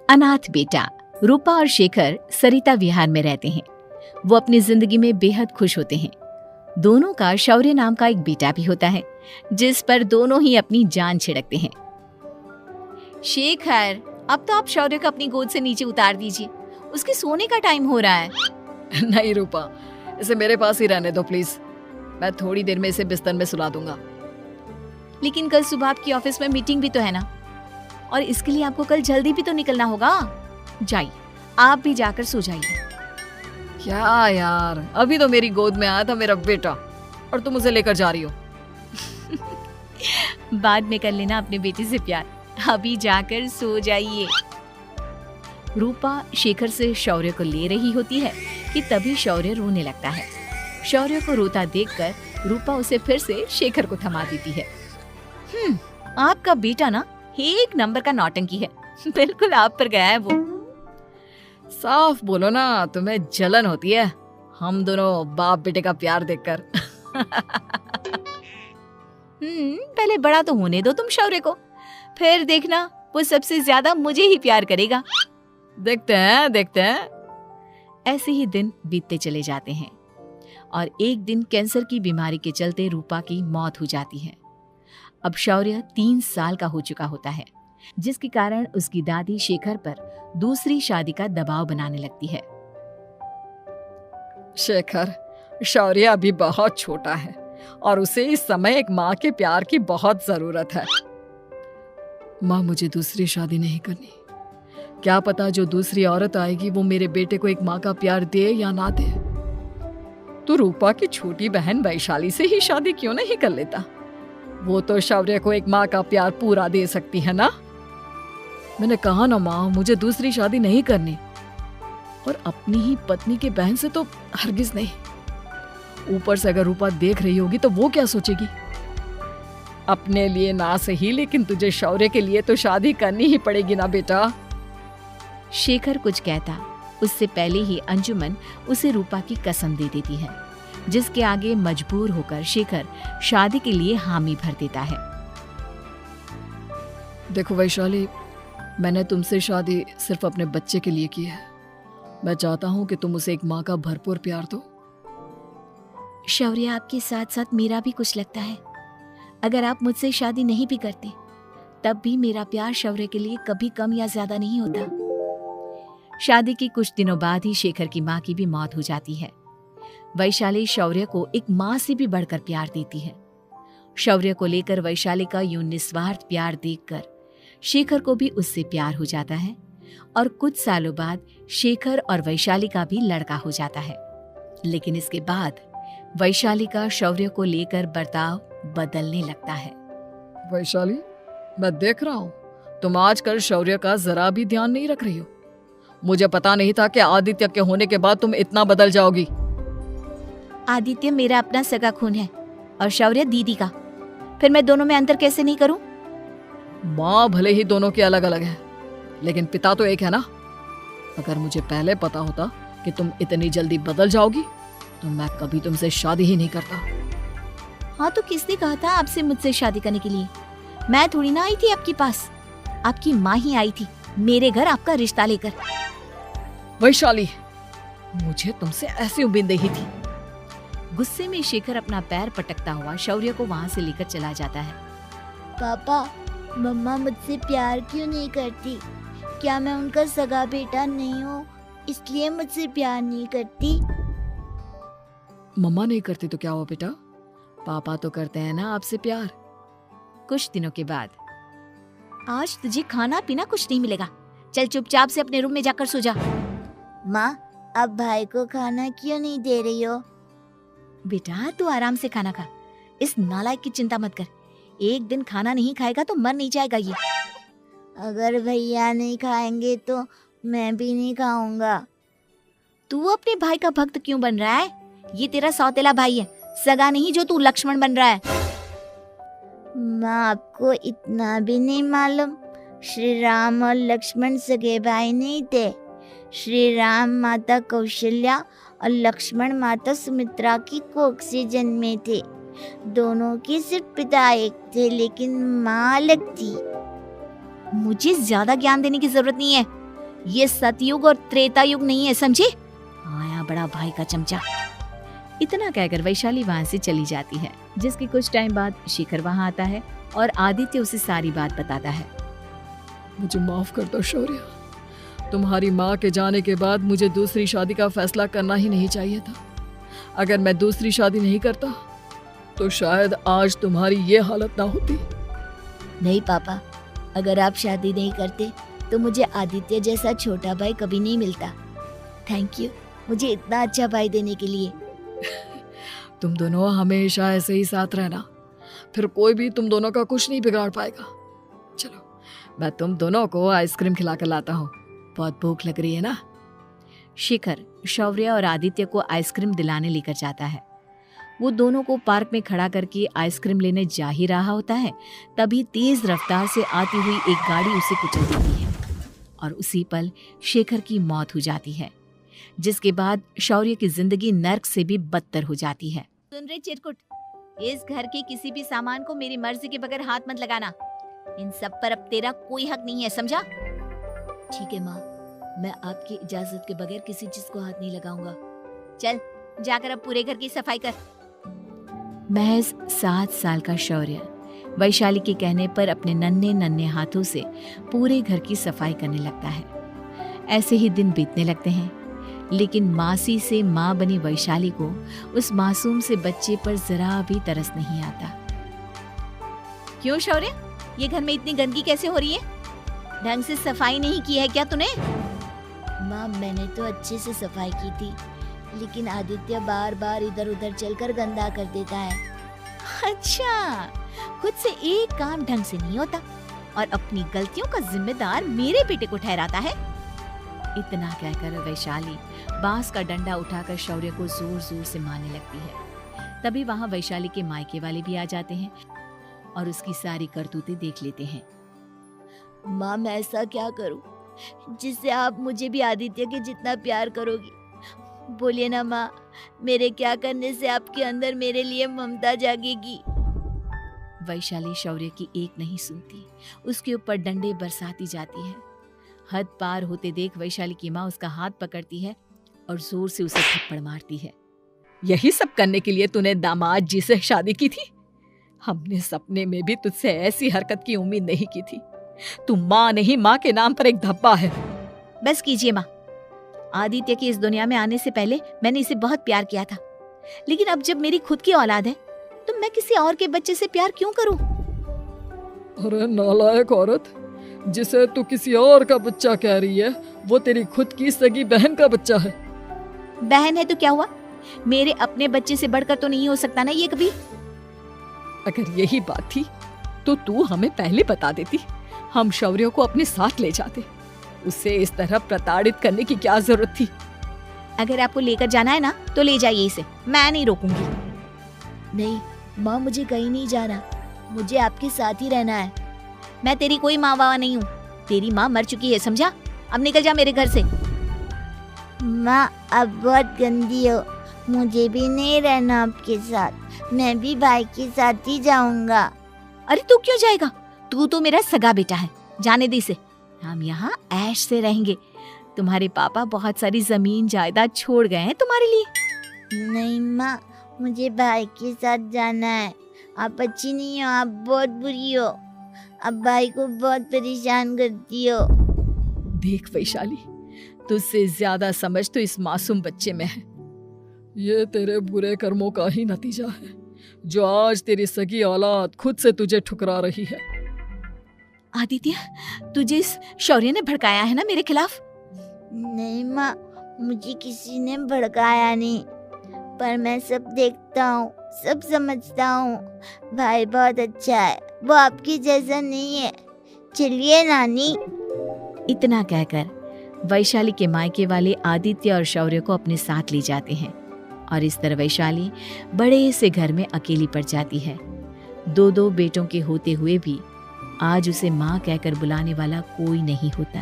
अनाथ बेटा। रूपा और शेखर सरिता विहार में रहते हैं। वो अपनी जिंदगी में बेहद खुश होते हैं। दोनों का शौर्य नाम का एक बेटा भी होता है, जिस पर दोनों ही अपनी जान छिड़कते हैं। शेखर, अब तो आप शौर्य को अपनी गोद से नीचे उतार दीजिए, उसके सोने का टाइम हो रहा है। नहीं रूपा, इसे मेरे पास ही रहने दो प्लीज। मैं थोड़ी देर में इसे बिस्तर में सुला दूंगा। लेकिन कल सुबह आपकी ऑफिस में मीटिंग भी तो है ना, और इसके लिए आपको कल जल्दी भी तो निकलना होगा। जाइए, आप भी जाकर सो जाइए। क्या यार, अभी तो मेरी गोद में आया था मेरा बेटा और तुम उसे लेकर जा रही हो। बाद में कर लेना अपने बेटे से प्यार, अभी जाकर सो जाइए। रूपा शेखर से शौर्य को ले रही होती है कि तभी शौर्य रोने लगता है। शौर्य को रोता देखकर रूपा उसे फिर से शेखर को थमा देती है। आपका बेटा ना एक नंबर का नौटंकी है, बिल्कुल आप पर गया है वो। साफ बोलो ना, तुम्हें जलन होती है हम दोनों बाप बेटे का प्यार देखकर। पहले बड़ा तो होने दो तुम शौर्य को, फिर देखना वो सबसे ज्यादा मुझे ही प्यार करेगा। देखते हैं। ऐसे ही दिन बीतते चले जाते हैं और एक दिन कैंसर की बीमारी के चलते रूपा की मौत हो जाती है। अब शौर्य 3 साल का हो चुका होता है, जिसके कारण उसकी दादी शेखर पर दूसरी शादी का दबाव बनाने लगती है। शेखर, शौर्य अभी बहुत छोटा है और उसे इस समय एक माँ के प्यार की बहुत जरूरत है। माँ, मुझे दूसरी शादी नहीं करनी। क्या पता जो दूसरी औरत आएगी वो मेरे बेटे को एक माँ का प्यार दे या ना दे। तो रूपा की छोटी बहन वैशाली से ही शादी क्यों नहीं कर लेता? वो तो शौर्य को एक माँ का प्यार पूरा दे सकती है ना। मैंने कहा ना माँ, मुझे दूसरी शादी नहीं करनी, और अपनी ही पत्नी के बहन से तो हरगिज नहीं। ऊपर से अगर रूपा देख रही होगी तो वो क्या सोचेगी? अपने लिए ना सही, लेकिन तुझे शौर्य के लिए तो शादी करनी ही पड़ेगी ना बेटा। शेखर कुछ कहता उससे पहले ही अंजुमन उसे रूपा की कसम दे देती है, जिसके आगे मजबूर होकर शेखर शादी के लिए हामी भर देता है। देखो वैशाली, मैंने तुमसे शादी सिर्फ अपने बच्चे के लिए की है। मैं चाहता हूँ कि तुम उसे एक माँ का भरपूर प्यार दो। शौर्य, आपके साथ साथ मेरा भी कुछ लगता है। अगर आप मुझसे शादी नहीं भी करते तब भी मेरा प्यार शौर्य के लिए कभी कम या ज्यादा नहीं होता। शादी के कुछ दिनों बाद ही शेखर की माँ की भी मौत हो जाती है। वैशाली शौर्य को एक माँ से भी बढ़कर प्यार देती है। शौर्य को लेकर वैशाली का यूं निस्वार्थ प्यार देखकर शेखर को भी उससे प्यार हो जाता है और कुछ सालों बाद शेखर और वैशाली का भी लड़का हो जाता है। लेकिन इसके बाद वैशाली का शौर्य को लेकर बर्ताव बदलने लगता है। वैशाली, मैं देख रहा हूँ तुम आजकल शौर्य का जरा भी ध्यान नहीं रख रही हो। मुझे पता नहीं था कि आदित्य के होने के बाद तुम इतना बदल जाओगी। आदित्य मेरा अपना सगा खून है और शौर्य दीदी का, फिर मैं दोनों में अंतर कैसे नहीं करूं? माँ भले ही दोनों की अलग अलग है, लेकिन पिता तो एक है ना। अगर मुझे पहले पता होता कि तुम इतनी जल्दी बदल जाओगी तो मैं कभी तुमसे शादी ही नहीं करता। हाँ, तो किसने कहा था आपसे मुझसे शादी करने के लिए? मैं थोड़ी ना आई थी आपके पास, आपकी माँ ही आई थी मेरे घर आपका रिश्ता लेकर। वैशाली, मुझे तुमसे ऐसी उम्मीद नहीं थी। गुस्से में शेखर अपना पैर पटकता हुआ शौर्य को वहाँ से लेकर चला जाता है। पापा, मम्मा मुझसे प्यार क्यों नहीं करती? क्या मैं उनका सगा बेटा नहीं हूँ इसलिए मुझसे प्यार नहीं करती? मम्मा नहीं करती तो क्या हुआ बेटा, पापा तो करते हैं ना आपसे प्यार। कुछ दिनों के बाद, आज तुझे खाना पीना कुछ नहीं मिलेगा, चल चुपचाप से अपने रूम में जाकर सो जा। माँ, अब भाई को खाना क्यों नहीं दे रही हो? बेटा तू आराम से खाना खा, इस नालायक की चिंता मत कर। एक दिन खाना नहीं खाएगा तो मर नहीं जाएगा ये। अगर भैया नहीं खाएंगे तो मैं भी नहीं खाऊंगा। तू अपने भाई का भक्त क्यों बन रहा है? ये तेरा सौतेला भाई है, सगा नहीं जो तू लक्ष्मण बन रहा है। माँ, आपको इतना भी नहीं मालूम? श्री राम और लक्ष्मण सगे भाई नहीं थे। श्री राम माता कौशल्या और लक्ष्मण माता सुमित्रा की कोख से जन्मे थे। दोनों के सिर्फ पिता एक थे लेकिन माँ अलग थी। मुझे ज्यादा ज्ञान देने की जरूरत नहीं है, ये सतयुग और त्रेता युग नहीं है, समझे? आया बड़ा भाई का चमचा। इतना कहकर वैशाली वहां से चली जाती है, जिसके कुछ टाइम बाद शिखर वहां आता है और आदित्य उसे सारी बात बताता है। मुझे माफ कर दो शौर्य, तुम्हारी माँ के जाने के बाद मुझे दूसरी शादी का फैसला करना ही नहीं चाहिए था। अगर मैं दूसरी शादी नहीं करता तो शायद आज तुम्हारी ये हालत ना होती। नहीं पापा, अगर आप शादी नहीं करते तो मुझे आदित्य जैसा छोटा भाई कभी नहीं मिलता। थैंक यू मुझे इतना अच्छा भाई देने के लिए। तुम दोनों हमेशा ऐसे ही साथ रहना, फिर कोई भी तुम दोनों का कुछ नहीं बिगाड़ पाएगा। चलो मैं तुम दोनों को आइसक्रीम खिला कर लाता हूँ, बहुत भूख लग रही है ना। शिखर शौर्य और आदित्य को आइसक्रीम दिलाने लेकर जाता है। वो दोनों को पार्क में खड़ा करके आइसक्रीम लेने जा ही रहा होता है, तभी तेज रफ्तार से आती हुई एक गाड़ी उसे कुचल देती है और उसी पल शेखर की मौत हो जाती है, जिसके बाद शौर्य की जिंदगी नर्क से भी बदतर हो जाती है। सुन रहे चिरकुट, इस घर के किसी भी सामान को मेरी मर्जी के बगैर हाथ मत लगाना। इन सब पर अब तेरा कोई हक नहीं है, समझा? ठीक है माँ, मैं आपकी इजाजत के बगैर किसी चीज को हाथ नहीं लगाऊंगा। चल जाकर अब पूरे घर की सफाई कर। महज 7 साल का शौर्य वैशाली के कहने पर अपने नन्हे नन्हे हाथों से पूरे घर की सफाई करने लगता है। ऐसे ही दिन बीतने लगते हैं, लेकिन मासी से माँ बनी वैशाली को उस मासूम से बच्चे पर जरा भी तरस नहीं आता। क्यों शौर्य, ये घर में इतनी गंदगी कैसे हो रही है? ढंग से सफाई नहीं की है क्या तूने? माँ मैंने तो अच्छे से सफाई की थी, लेकिन आदित्य बार बार इधर उधर चलकर गंदा कर देता है। अच्छा, खुद से एक काम ढंग से नहीं होता और अपनी गलतियों का जिम्मेदार मेरे बेटे को ठहराता है। इतना कहकर वैशाली बांस का डंडा उठाकर शौर्य को जोर जोर से मारने लगती है। तभी वहां वैशाली के मायके वाले भी आ जाते हैं और उसकी सारी करतूतें देख लेते हैं। माँ मैं ऐसा क्या करूँ जिससे आप मुझे भी आदित्य के जितना प्यार करोगी? बोलिए ना माँ, मेरे क्या करने से आपके अंदर मेरे लिए ममता जागेगी? वैशाली शौर्य की एक नहीं सुनती, उसके ऊपर डंडे बरसाती जाती है। हद पार होते देख वैशाली की माँ उसका हाथ पकड़ती है और जोर से उसे थप्पड़ मारती है। यही सब करने के लिए तूने दामाद जी से शादी की थी? हमने सपने में भी तुझसे ऐसी हरकत की उम्मीद नहीं की थी। तू माँ नहीं, माँ के नाम पर एक धब्बा है। बस कीजिए माँ, आदित्य की इस दुनिया में आने से पहले मैंने इसे बहुत प्यार किया था, लेकिन अब जब मेरी खुद की औलाद है तो मैं किसी और के बच्चे से प्यार क्यों करूं? अरे नालायक औरत, जिसे तू किसी और का बच्चा कह रही है वो तेरी खुद की सगी बहन का बच्चा है। बहन है तो क्या हुआ, मेरे अपने बच्चे से बढ़कर तो नहीं हो सकता ना ये कभी। अगर यही बात थी तो तू हमें पहले बता देती, हम शौर्य को अपने साथ ले जाते। उसे इस तरह प्रताड़ित करने की क्या जरूरत थी? अगर आपको लेकर जाना है ना तो ले जाइए इसे, मैं नहीं रोकूंगी। नहीं माँ, मुझे कहीं नहीं जाना, मुझे आपके साथ ही रहना है। मैं तेरी कोई माँ बाबा नहीं हूँ, तेरी माँ मर चुकी है, समझा? अब निकल जा मेरे घर से। माँ अब बहुत गंदी हो, मुझे भी नहीं रहना आपके साथ, मैं भी भाई के साथ ही जाऊंगा। अरे तू क्यों जाएगा, तू तो मेरा सगा बेटा है, जाने दे इसे। हम यहाँ ऐश से रहेंगे, तुम्हारे पापा बहुत सारी जमीन जायदाद छोड़ गए हैं तुम्हारे लिए। नहीं माँ, मुझे भाई के साथ जाना है। आप अच्छी नहीं हो, आप बहुत बुरी हो, आप भाई को बहुत परेशान करती हो। देख वैशाली, तुझसे ज्यादा समझ तो इस मासूम बच्चे में है। ये तेरे बुरे कर्मों का ही नतीजा है जो आज तेरी सगी औलाद खुद से तुझे ठुकरा रही है। आदित्य, तुझे इस शौर्य ने भड़काया है ना मेरे खिलाफ? नहीं माँ, मुझे किसी ने भड़काया नहीं, पर मैं सब देखता हूँ, सब समझता हूँ। भाई बहुत अच्छा है, वो आपकी जैसा नहीं है। चलिए नानी। इतना कहकर वैशाली के मायके वाले आदित्य और शौर्य को अपने साथ ले जाते हैं और इस तरह वैशाली बड़े से घर में अकेली पड़ जाती है। 2 बेटों के होते हुए भी आज उसे माँ कहकर बुलाने वाला कोई नहीं होता।